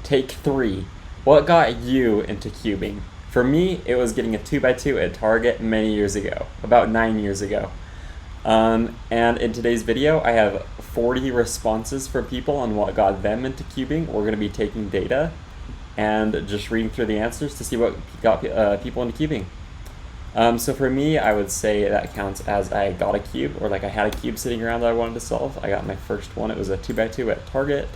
Take 3. What got you into cubing? For me, it was getting a 2x2 at Target many years ago, about 9 years ago. And in today's video, I have 40 responses from people on what got them into cubing. We're going to be taking data and just reading through the answers to see what got people into cubing. So for me, I would say that counts as I got a cube, or like I had a cube sitting around that I wanted to solve. I got my first one. It was a 2x2 at Target.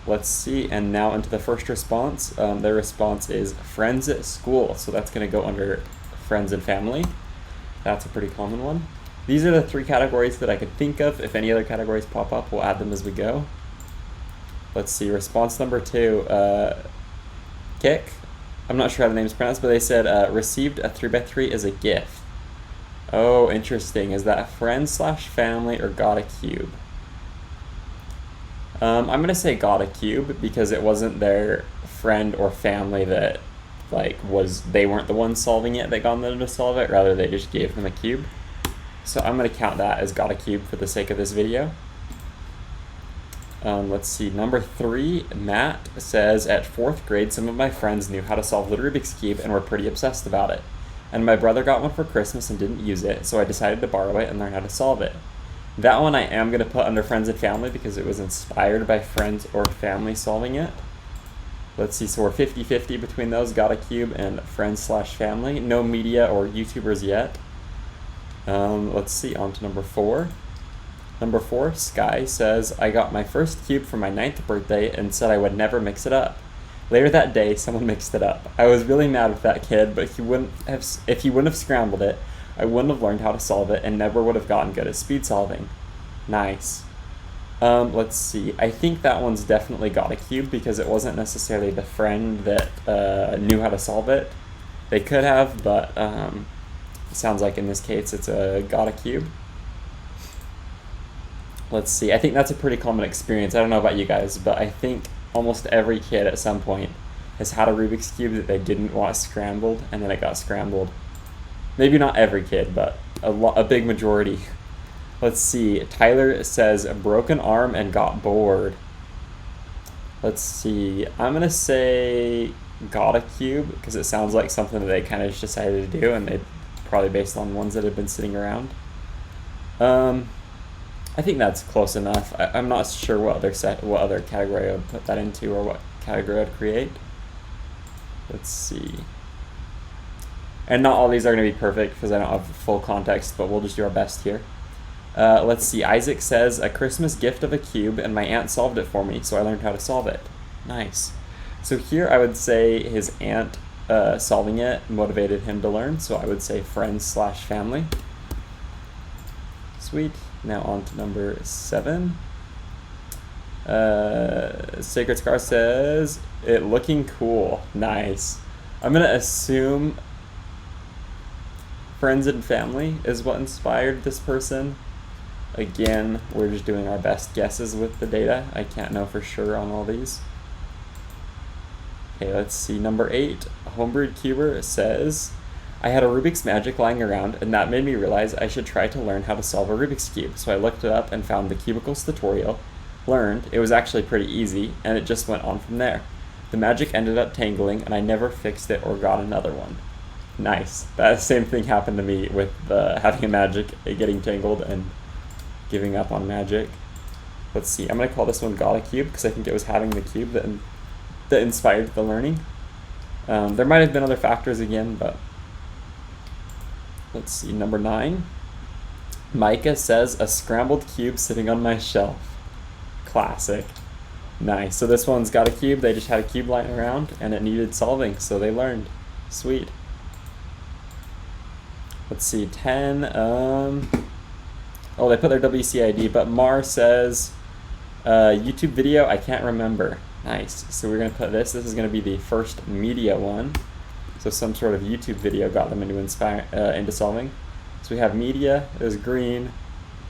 Let's see, and now into the first response. Their response is friends at school, so that's going to go under friends and family. That's a pretty common one. These are the 3 categories that I could think of. If any other categories pop up, we'll add them as we go. Let's see, response number 2, Kick. I'm not sure how the name's pronounced, but they said received a 3x3 as a gift. Oh, interesting. Is that friend/family or got a cube? I'm going to say got a cube because it wasn't their friend or family that they weren't the ones solving it that got them to solve it, rather they just gave them a cube. So I'm going to count that as got a cube for the sake of this video. Let's see, number 3, Matt says, at 4th grade, some of my friends knew how to solve the Rubik's Cube and were pretty obsessed about it. And my brother got one for Christmas and didn't use it, so I decided to borrow it and learn how to solve it. That one I am going to put under friends and family because it was inspired by friends or family solving it. Let's see, so we're 50-50 between those, got a cube and friends/family. No media or YouTubers yet. Let's see, on to number 4. Number 4, Sky says, I got my first cube for my 9th birthday and said I would never mix it up. Later that day, someone mixed it up. I was really mad with that kid, but if he wouldn't have scrambled it, I wouldn't have learned how to solve it and never would have gotten good at speed solving. Nice. Let's see. I think that one's definitely got a cube because it wasn't necessarily the friend that knew how to solve it. They could have, but it sounds like in this case it's a got a cube. Let's see. I think that's a pretty common experience. I don't know about you guys, but I think almost every kid at some point has had a Rubik's Cube that they didn't want scrambled, and then it got scrambled. Maybe not every kid, but a big majority. Let's see. Tyler says, broken arm and got bored. Let's see. I'm going to say got a cube because it sounds like something that they kind of just decided to do, and they probably based on ones that have been sitting around. I think that's close enough. I'm not sure what other category I would put that into or what category I'd create. Let's see. And not all these are going to be perfect because I don't have full context, but we'll just do our best here. Let's see. Isaac says, a Christmas gift of a cube, and my aunt solved it for me, so I learned how to solve it. Nice. So here I would say his aunt solving it motivated him to learn, so I would say friends/family. Sweet. Now on to number 7. Sacred Scar says, it looking cool. Nice. I'm going to assume friends and family is what inspired this person. Again, we're just doing our best guesses with the data. I can't know for sure on all these. Okay, let's see. Number 8, Homebrewed Cuber says, I had a Rubik's Magic lying around, and that made me realize I should try to learn how to solve a Rubik's Cube. So I looked it up and found the Cubicles tutorial, learned, it was actually pretty easy, and it just went on from there. The magic ended up tangling, and I never fixed it or got another one. Nice. That same thing happened to me with having a magic, getting tangled, and giving up on magic. Let's see. I'm going to call this one got a cube because I think it was having the cube that inspired the learning. There might have been other factors again, but let's see. Number 9. Micah says, a scrambled cube sitting on my shelf. Classic. Nice. So this one's got a cube. They just had a cube lying around, and it needed solving, so they learned. Sweet. Let's see, 10, oh, they put their WCID, but Mar says, YouTube video, I can't remember. Nice, so we're going to put this is going to be the first media one. So some sort of YouTube video got them into solving. So we have media is green,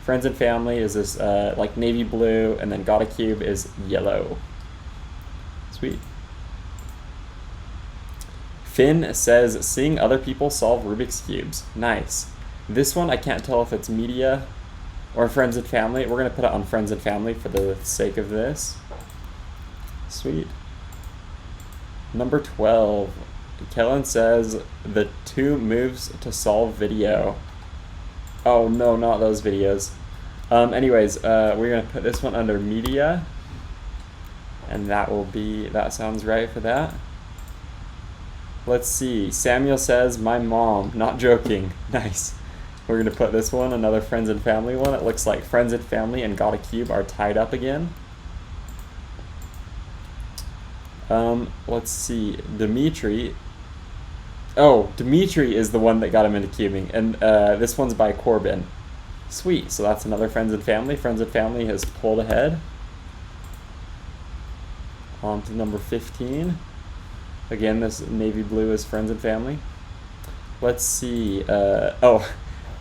friends and family is this like navy blue, and then got a cube is yellow. Sweet. Finn says, seeing other people solve Rubik's Cubes. Nice. This one, I can't tell if it's media or friends and family. We're going to put it on friends and family for the sake of this. Sweet. Number 12. Kellen says the 2 moves to solve video. Oh no, not those videos. Anyways, we're gonna put this one under media, and that sounds right for that. Let's see. Samuel says my mom. Not joking. Nice. We're gonna put this one, another friends and family one. It looks like friends and family and got a cube are tied up again. Let's see. Dimitri. Oh, Dimitri is the one that got him into cubing, and this one's by Corbin. Sweet. So that's another friends and family. Friends and family has pulled ahead. On to number 15. Again, this navy blue is friends and family. Let's see.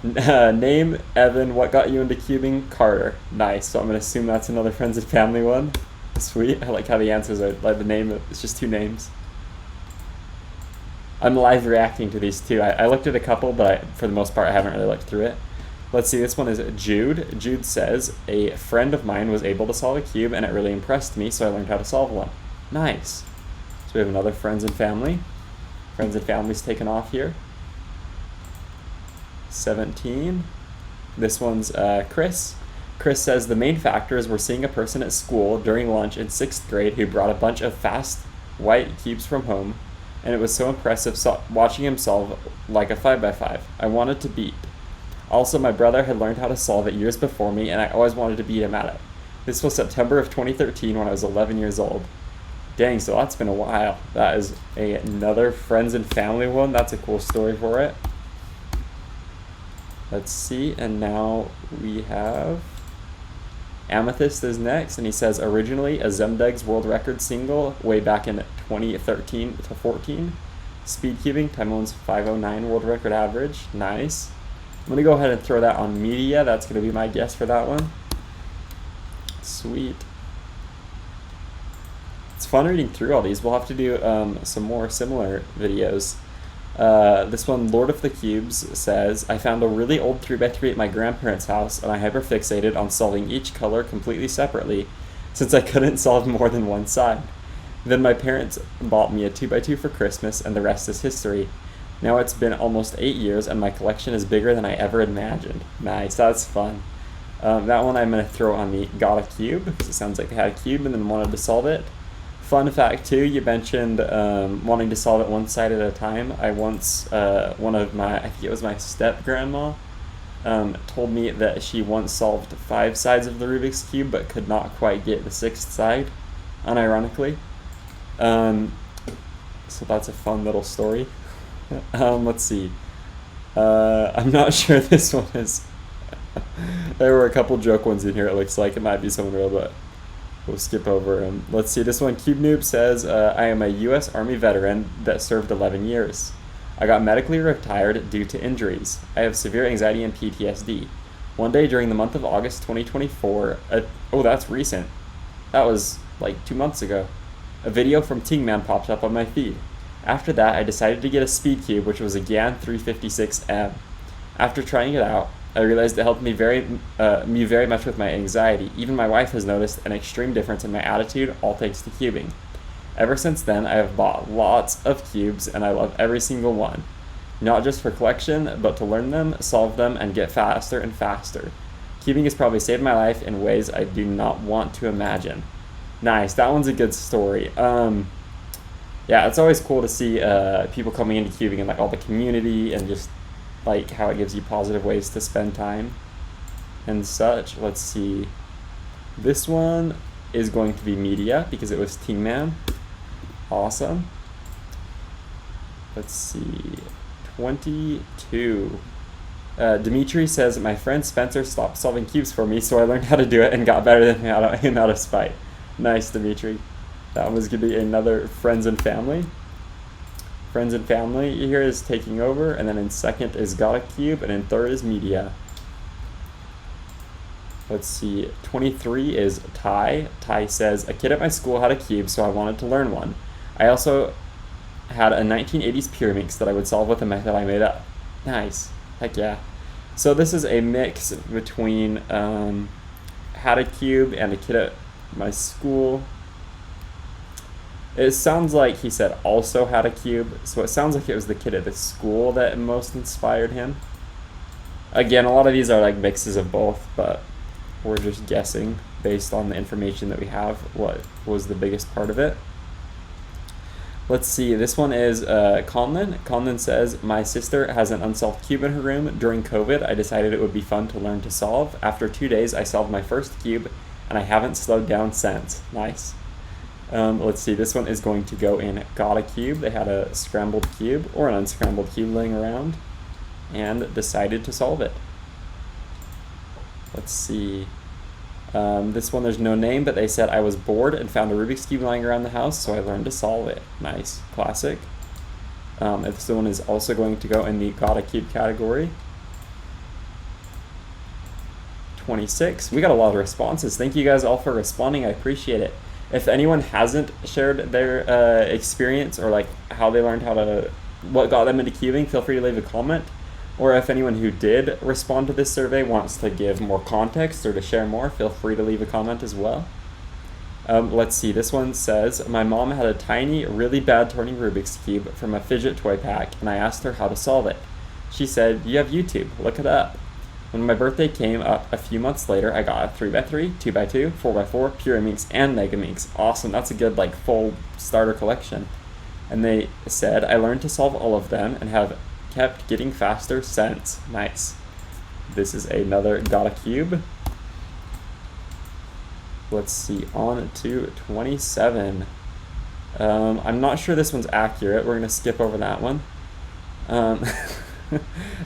Name Evan. What got you into cubing? Carter. Nice. So I'm gonna assume that's another friends and family one. Sweet. I like how the answers are like the name. It's just 2 names. I'm live reacting to these 2. I looked at a couple, but for the most part, I haven't really looked through it. Let's see. This one is Jude. Jude says a friend of mine was able to solve a cube, and it really impressed me, so I learned how to solve one. Nice. So we have another friends and family. Friends and family's taken off here. 17. This one's Chris. Chris says the main factors were seeing a person at school during lunch in 6th grade who brought a bunch of fast white cubes from home, and it was so impressive watching him solve like a 5x5. I wanted to beat. Also, my brother had learned how to solve it years before me, and I always wanted to beat him at it. This was September of 2013 when I was 11 years old. Dang, so that's been a while. That is another friends and family one. That's a cool story for it. Let's see, and now we have Amethyst is next, and he says originally a Zemdegs world record single way back in 2013 to 14. Speed cubing, Timone's 509 world record average. Nice. I'm gonna go ahead and throw that on media. That's gonna be my guess for that one. Sweet. It's fun reading through all these. We'll have to do some more similar videos. This one, Lord of the Cubes, says, I found a really old 3x3 at my grandparents' house, and I hyperfixated on solving each color completely separately, since I couldn't solve more than one side. Then my parents bought me a 2x2 for Christmas, and the rest is history. Now it's been almost 8 years, and my collection is bigger than I ever imagined. Nice, that's fun. That one I'm going to throw on the got a cube, because it sounds like they had a cube and then wanted to solve it. Fun fact too, you mentioned wanting to solve it one side at a time. I once, I think it was my step-grandma, told me that she once solved 5 sides of the Rubik's Cube, but could not quite get the 6th side, unironically. So that's a fun little story. Let's see. I'm not sure this one is... There were a couple joke ones in here, it looks like. It might be someone real, but we'll skip over them. Let's see, this one, Cube Noob says, I am a U.S. Army veteran that served 11 years. I got medically retired due to injuries. I have severe anxiety and PTSD. One day during the month of August 2024, oh, that's recent. That was like 2 months ago. A video from Tingman popped up on my feed. After that, I decided to get a speed cube, which was a GAN 356M. After trying it out, I realized it helped me very much with my anxiety. Even my wife has noticed an extreme difference in my attitude, all thanks to cubing. Ever since then, I have bought lots of cubes, and I love every single one. Not just for collection, but to learn them, solve them, and get faster and faster. Cubing has probably saved my life in ways I do not want to imagine. Nice, that one's a good story. Yeah, it's always cool to see people coming into cubing and like all the community and just like how it gives you positive ways to spend time and such. Let's see. This one is going to be media because it was Team Man. Awesome. Let's see. 22. Dimitri says, my friend Spencer stopped solving cubes for me, so I learned how to do it and got better than him out of spite. Nice, Dimitri. That one was going to be another friends and family. Friends and family here is taking over, and then in second is got a cube, and in third is media. Let's see, 23 is Ty. Ty says, a kid at my school had a cube, so I wanted to learn one. I also had a 1980s Pyraminx that I would solve with a method I made up. Nice. Heck yeah. So this is a mix between had a cube and a kid at my school. It sounds like he said also had a cube, so it sounds like it was the kid at the school that most inspired him. Again, a lot of these are like mixes of both, but we're just guessing based on the information that we have what was the biggest part of it. Let's see, this one is Conlon. Conlon says, my sister has an unsolved cube in her room. During COVID, I decided it would be fun to learn to solve. After 2 days, I solved my first cube, and I haven't slowed down since. Nice. Let's see, this one is going to go in got a cube. They had a scrambled cube or an unscrambled cube laying around and decided to solve it. Let's see. This one, there's no name, but they said I was bored and found a Rubik's Cube lying around the house, so I learned to solve it. Nice. Classic. This one is also going to go in the got a cube category. 26. We got a lot of responses. Thank you guys all for responding. I appreciate it. If anyone hasn't shared their experience or like how they learned what got them into cubing, feel free to leave a comment. Or if anyone who did respond to this survey wants to give more context or to share more, feel free to leave a comment as well. Let's see, this one says, my mom had a tiny, really bad turning Rubik's Cube from a fidget toy pack, and I asked her how to solve it. She said, you have YouTube, look it up. When my birthday came up a few months later, I got a 3x3, 2x2, 4x4, Pyraminx, and Megaminx. Awesome, that's a good like full starter collection. And they said, I learned to solve all of them and have kept getting faster since. Nice. This is another got a cube. Let's see, on to 27. I'm not sure this one's accurate. We're gonna skip over that one.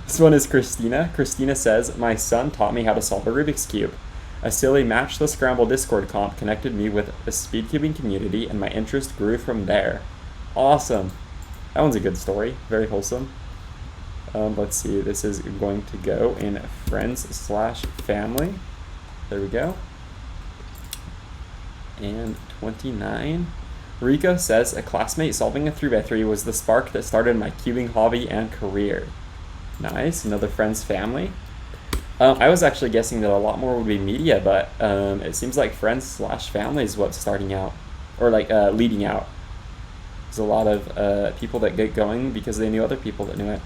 This one is Christina. Christina says, my son taught me how to solve a Rubik's Cube. A silly Match the Scramble Discord comp connected me with the speedcubing community, and my interest grew from there. Awesome. That one's a good story. Very wholesome. Let's see, this is going to go in friends/family. There we go. And 29. Rika says, a classmate solving a 3x3 was the spark that started my cubing hobby and career. Nice, another friends family. I was actually guessing that a lot more would be media, but it seems like friends/family is what's starting out, or like leading out. There's a lot of people that get going because they knew other people that knew it.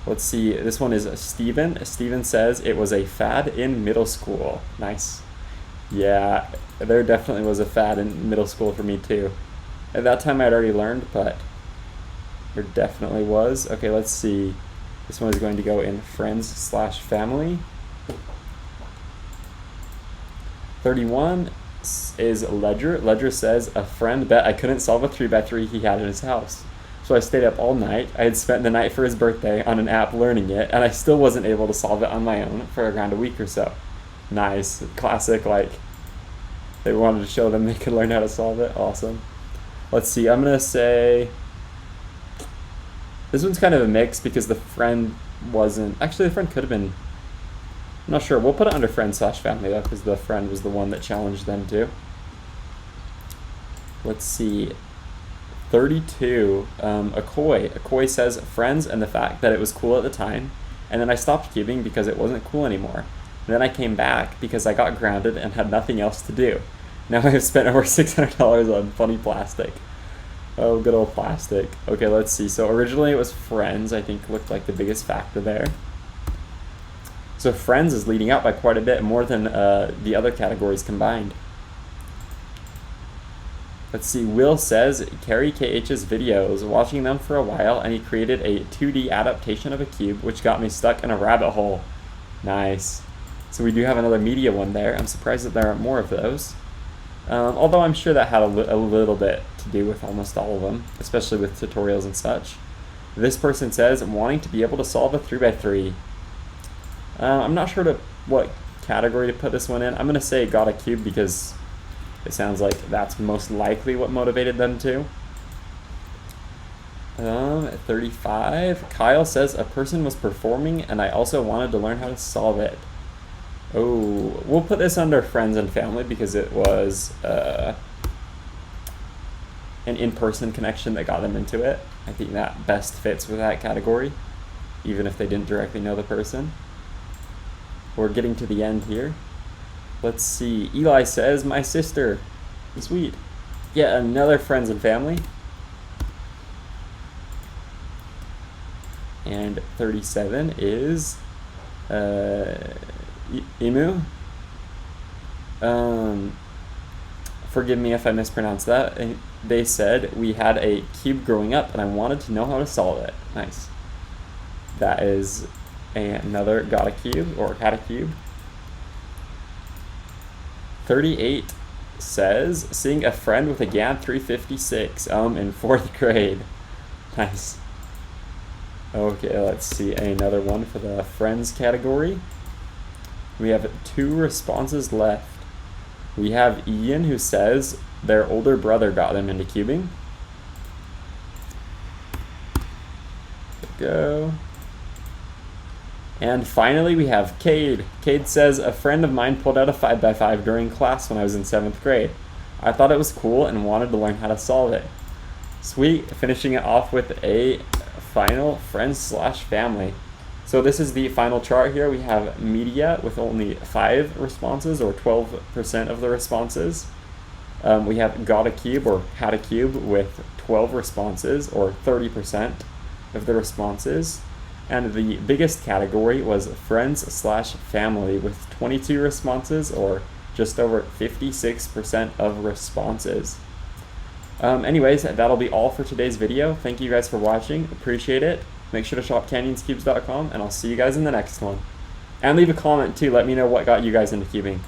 Let's see, this one is Steven. Steven says, it was a fad in middle school. Nice. Yeah, there definitely was a fad in middle school for me too. At that time I'd already learned, but there definitely was. Okay, let's see. This one is going to go in friends/family. 31 is Ledger. Ledger says, a friend bet I couldn't solve a 3x3 he had in his house. So I stayed up all night. I had spent the night for his birthday on an app learning it, and I still wasn't able to solve it on my own for around a week or so. Nice. Classic, like, they wanted to show them they could learn how to solve it. Awesome. Let's see, I'm going to say, this one's kind of a mix because the friend wasn't, actually the friend could have been, I'm not sure. We'll put it under friend/family though, because the friend was the one that challenged them too. Let's see. 32, Akoi says friends and the fact that it was cool at the time, and then I stopped cubing because it wasn't cool anymore. And then I came back because I got grounded and had nothing else to do. Now I have spent over $600 on funny plastic. Oh, good old plastic. Okay, let's see. So originally it was friends, I think looked like the biggest factor there. So friends is leading out by quite a bit, more than the other categories combined. Let's see, Will says, Carrie KH's videos, watching them for a while, and he created a 2D adaptation of a cube, which got me stuck in a rabbit hole. Nice. So we do have another media one there. I'm surprised that there aren't more of those. Although I'm sure that had a little bit to do with almost all of them, especially with tutorials and such. This person says, wanting to be able to solve a 3x3. I'm not sure what category to put this one in. I'm going to say got a cube because it sounds like that's most likely what motivated them to. At 35, Kyle says, a person was performing and I also wanted to learn how to solve it. Oh, we'll put this under friends and family because it was an in-person connection that got them into it. I think that best fits with that category, even if they didn't directly know the person. We're getting to the end here. Let's see. Eli says, my sister. Sweet. yet another friends and family. And 37 is Emu. Forgive me if I mispronounced that. They said we had a cube growing up and I wanted to know how to solve it. Nice. That is another got a cube or had a cube. 38 says seeing a friend with a GAN 356 in 4th grade. Nice. Okay, let's see another one for the friends category. We have 2 responses left. We have Ian who says their older brother got them into cubing. Go. And finally we have Cade. Cade says a friend of mine pulled out a 5x5 during class when I was in 7th grade. I thought it was cool and wanted to learn how to solve it. Sweet, finishing it off with a final friends/family. So this is the final chart here. We have media with only 5 responses, or 12% of the responses. We have got a cube or had a cube with 12 responses, or 30% of the responses. And the biggest category was friends/family with 22 responses, or just over 56% of responses. Anyways, that'll be all for today's video. Thank you guys for watching. Appreciate it. Make sure to shop canyonscubes.com, and I'll see you guys in the next one. And leave a comment too. Let me know what got you guys into cubing.